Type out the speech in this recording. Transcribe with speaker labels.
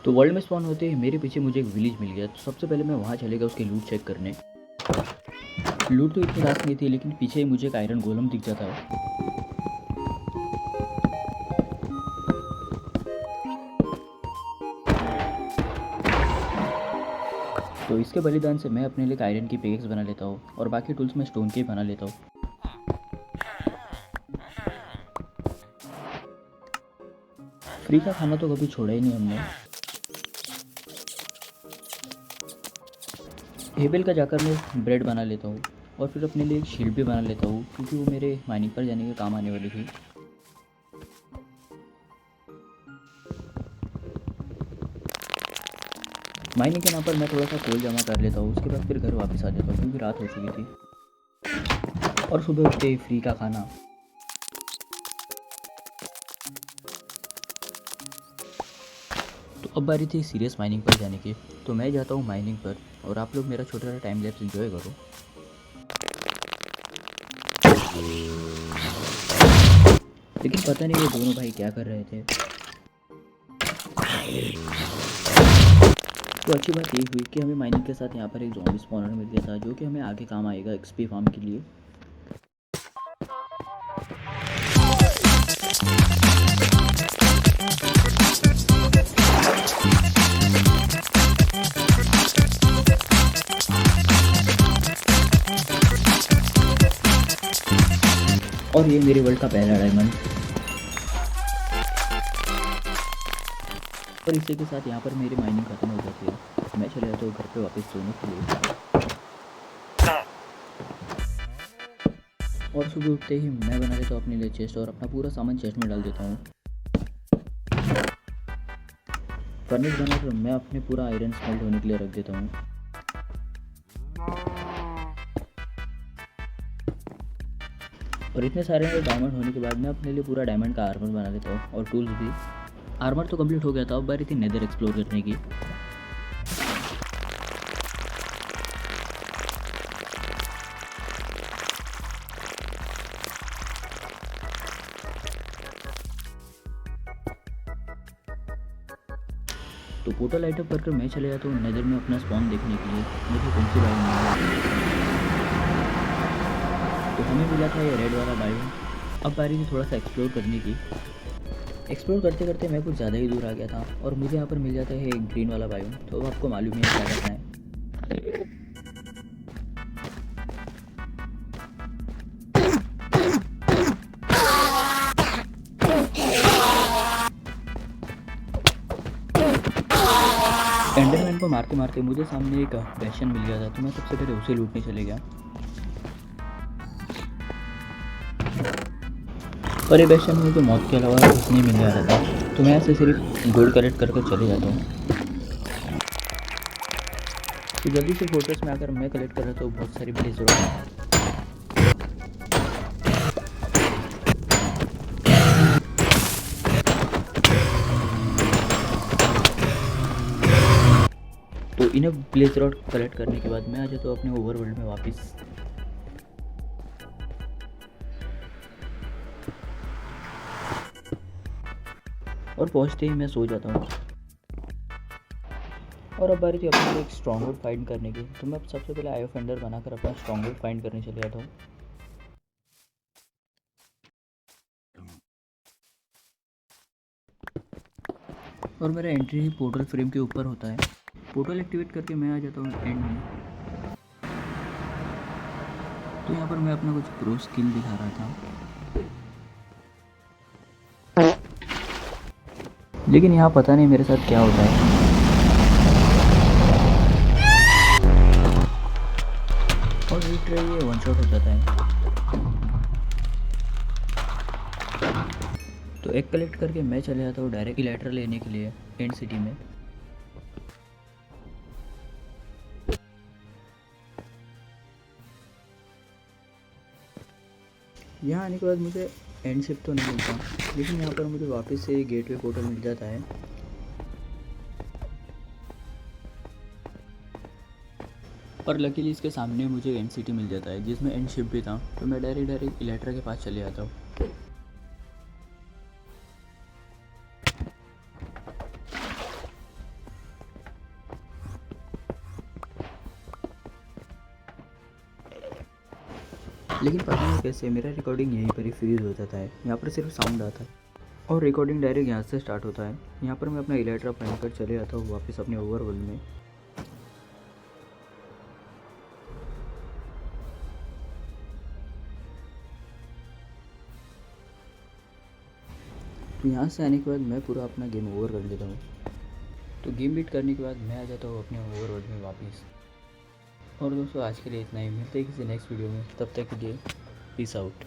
Speaker 1: तो वर्ल्ड में स्पॉन होते ही मेरे पीछे मुझे एक विलेज मिल गया। तो सबसे पहले मैं वहाँ चले गया उसके लूट चेक करने। लूट तो इतनी खास नहीं थी, लेकिन पीछे ही मुझे एक आयरन गोलम दिख जाता है। तो इसके बलिदान से मैं अपने लिए एक आयरन की पिकेक्स बना लेता हूँ और बाकी टूल्स मैं स्टोन के ही बना लेता हूँ। फ्री का खाना तो कभी छोड़ा ही नहीं हमने। हेबल का जाकर मैं ब्रेड बना लेता हूँ और फिर अपने लिए एक शील्ड भी बना लेता हूँ, क्योंकि वो मेरे माइनिंग पर जाने के काम आने वाली थी। माइनिंग के नाम पर मैं थोड़ा सा कोल जमा कर लेता हूँ, उसके बाद फिर घर वापस आ जाता हूँ क्योंकि रात हो चुकी थी। और सुबह उठते ही फ्री का खाना। तो अब बारी थी सीरियस माइनिंग पर जाने की। तो मैं जाता हूँ माइनिंग पर और आप लोग मेरा छोटा सा टाइम लैप्स एंजॉय करो। लेकिन पता नहीं ये दोनों भाई क्या कर रहे थे। तो अच्छी बात ये हुई कि हमें माइनिंग के साथ यहाँ पर एक ज़ॉम्बी स्पॉनर मिल गया था, जो कि हमें आगे काम आएगा एक्सपी फार्म के लिए। और ये मेरे वर्ल्ड का पहला डायमंड। और इसी के साथ यहाँ पर मेरी माइनिंग खत्म हो जाती है। मैं चले जाता हूँ घर पे वापस सोने के लिए। और सुबह उठते ही मैं बना लेता हूँ अपने लिए चेस्ट और अपना पूरा सामान चेस्ट में डाल देता हूँ। फर्नेस बनाकर मैं अपने पूरा आयरन स्मेल्ट होने के लिए रख देता हूँ। और इतने सारे डायमंड होने के बाद मैं अपने लिए पूरा डायमंड का आर्मर बना लेता हूँ और टूल्स भी। आर्मर तो कंप्लीट हो गया था, अब बारी थी नेदर एक्सप्लोर करने की। तो पोर्टल लाइट अप करके मैं चले जाता हूँ नेदर में अपना स्पॉन देखने के लिए, मुझे कौन सी बायोम मिली। तो हमें मिला था ये रेड वाला बायोम। अब बारी थी थोड़ा सा एक्सप्लोर करने की। एक्सप्लोर करते करते मैं कुछ ज़्यादा ही दूर आ गया था और मुझे यहाँ पर मिल जाता है एक ग्रीन वाला बायोम। तो अब आपको मालूम है क्या करना है। एंडरमैन को मारते मारते मुझे सामने एक बेशन मिल गया था, तो मैं सबसे पहले उसे लूटने चले गया। और ये बेशन मुझे मौत के अलावा कुछ नहीं मिल रहा था, तो मैं ऐसे सिर्फ गोल्ड कलेक्ट करके चले जाता हूँ। तो जल्दी से फोर्ट्रेस में आकर मैं कलेक्ट कर रहा था बहुत सारी ब्लेज रॉक। तो इन्हें ब्लेज रॉड कलेक्ट करने के बाद मैं आ जाता हूँ अपने ओवरवर्ल्ड में वापस। और पहुँचते ही मैं सो जाता हूँ। और अब बारी थी अपने एक स्ट्रॉन्ग होल्ड फाइंड करने की। तो मैं सबसे पहले आई ऑफेंडर बनाकर अपना स्ट्रॉन्ग होल्ड फाइंड करने चले जाता हूँ। और मेरा एंट्री ही पोर्टल फ्रेम के ऊपर होता है। पोर्टल एक्टिवेट करके मैं आ जाता हूँ एंड में। तो यहाँ पर मैं अपना कुछ प्रो स्किल दिखा रहा था, लेकिन यहाँ पता नहीं मेरे साथ क्या होता है। और लिटरली ये वन शॉट हो जाता है। तो एक कलेक्ट करके मैं चले जाता हूँ डायरेक्ट इलेक्ट्रा लेने के लिए एंड सिटी में। यहाँ आने के बाद मुझे एंड शिप तो नहीं मिलता, लेकिन यहाँ पर मुझे वापस से गेटवे पोर्टल मिल जाता है। और लकीली इसके सामने मुझे एंड सिटी मिल जाता है जिसमें एंड शिप भी था। तो मैं डायरेक्ट इलेक्ट्रा के पास चले जाता हूँ। लेकिन पता नहीं कैसे मेरा रिकॉर्डिंग यहीं पर ही फ्रीज हो जाता है। यहाँ पर सिर्फ साउंड आता है और रिकॉर्डिंग डायरेक्ट यहाँ से स्टार्ट होता है। यहाँ पर मैं अपना इलेक्ट्रा पहनकर चले आता हूँ वापस अपने ओवरवर्ल्ड में। तो यहाँ से आने के बाद मैं पूरा अपना गेम ओवर कर लेता हूँ। तो गेम बीट करने के बाद मैं आ जाता हूँ अपने ओवरवर्ल्ड में वापस। और दोस्तों आज के लिए इतना ही, मिलते हैं किसी नेक्स्ट वीडियो में, तब तक के लिए पीस आउट।